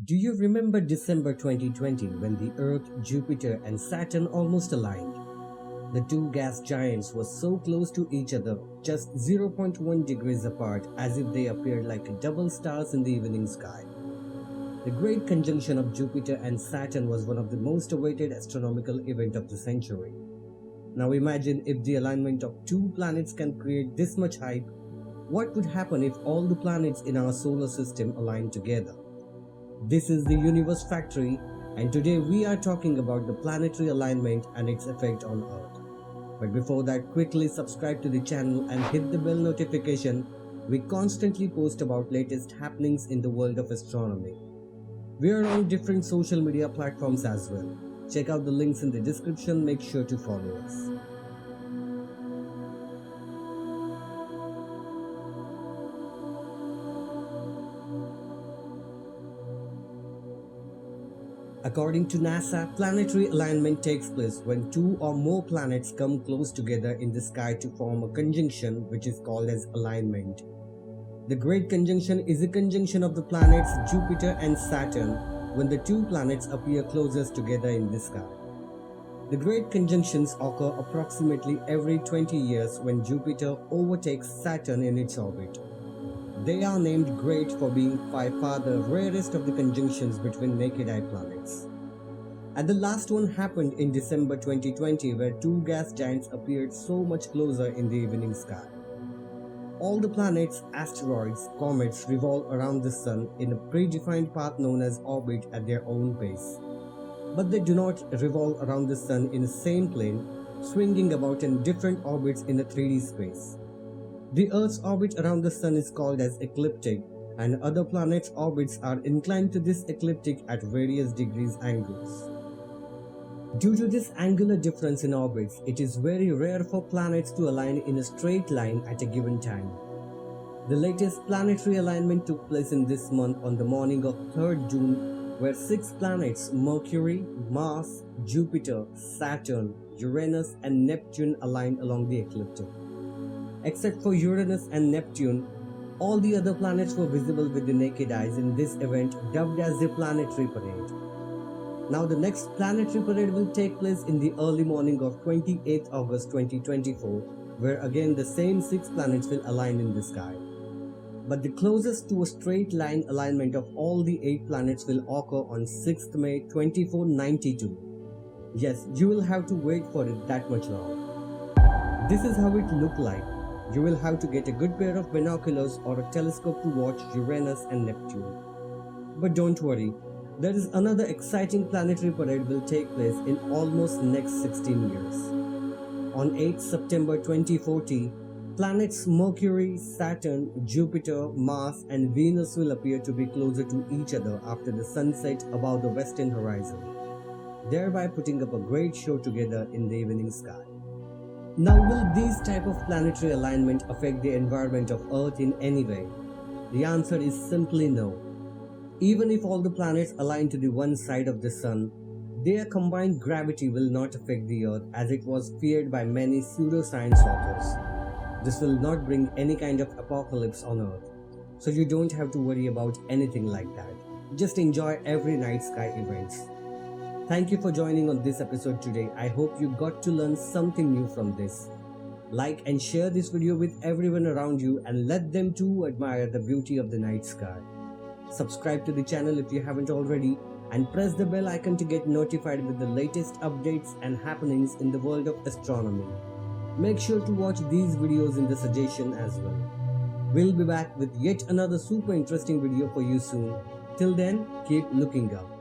Do you remember December 2020 when the Earth, Jupiter, and Saturn almost aligned? The two gas giants were so close to each other, just zero point 0.1 degrees apart, as if they appeared like double stars in the evening sky. The great conjunction of Jupiter and Saturn was one of the most awaited astronomical events of the century. Now imagine if the alignment of two planets can create this much hype, what would happen if all the planets in our solar system align together? This is the Universe Factory, and today we are talking about the planetary alignment and its effect on Earth. But before that, quickly subscribe to the channel and hit the bell notification. We constantly post about latest happenings in the world of astronomy. We are on different social media platforms as well. Check out the links in the description, make sure to follow us. According to NASA, planetary alignment takes place when two or more planets come close together in the sky to form a conjunction, which is called as alignment. The Great Conjunction is a conjunction of the planets Jupiter and Saturn when the two planets appear closest together in the sky. The Great Conjunctions occur approximately every 20 years when Jupiter overtakes Saturn in its orbit. They are named great for being by far the rarest of the conjunctions between naked eye planets. And the last one happened in December 2020, where two gas giants appeared so much closer in the evening sky. All the planets, asteroids, comets revolve around the Sun in a predefined path known as orbit at their own pace. But they do not revolve around the Sun in the same plane, swinging about in different orbits in a 3D space. The Earth's orbit around the Sun is called as ecliptic, and other planets' orbits are inclined to this ecliptic at various degrees angles. Due to this angular difference in orbits, it is very rare for planets to align in a straight line at a given time. The latest planetary alignment took place in this month on the morning of 3rd June, where 6 planets Mercury, Mars, Jupiter, Saturn, Uranus, and Neptune aligned along the ecliptic. Except for Uranus and Neptune, all the other planets were visible with the naked eyes in this event dubbed as the Planetary Parade. Now the next planetary parade will take place in the early morning of 28th August 2024, where again the same 6 planets will align in the sky. But the closest to a straight line alignment of all the 8 planets will occur on 6th May 2492. Yes, you will have to wait for it that much long. This is how it looked like. You will have to get a good pair of binoculars or a telescope to watch Uranus and Neptune. But don't worry, there is another exciting planetary parade will take place in almost next 16 years. On 8 September 2040, planets Mercury, Saturn, Jupiter, Mars, and Venus will appear to be closer to each other after the sunset above the western horizon, thereby putting up a great show together in the evening sky. Now, will these type of planetary alignment affect the environment of Earth in any way? The answer is simply no. Even if all the planets align to the one side of the Sun, their combined gravity will not affect the Earth, as it was feared by many pseudoscience authors. This will not bring any kind of apocalypse on Earth, so you don't have to worry about anything like that. Just enjoy every night sky events. Thank you for joining on this episode today. I hope you got to learn something new from this. Like and share this video with everyone around you and let them too admire the beauty of the night sky. Subscribe to the channel if you haven't already and press the bell icon to get notified with the latest updates and happenings in the world of astronomy. Make sure to watch these videos in the suggestion as well. We'll be back with yet another super interesting video for you soon. Till then, keep looking up.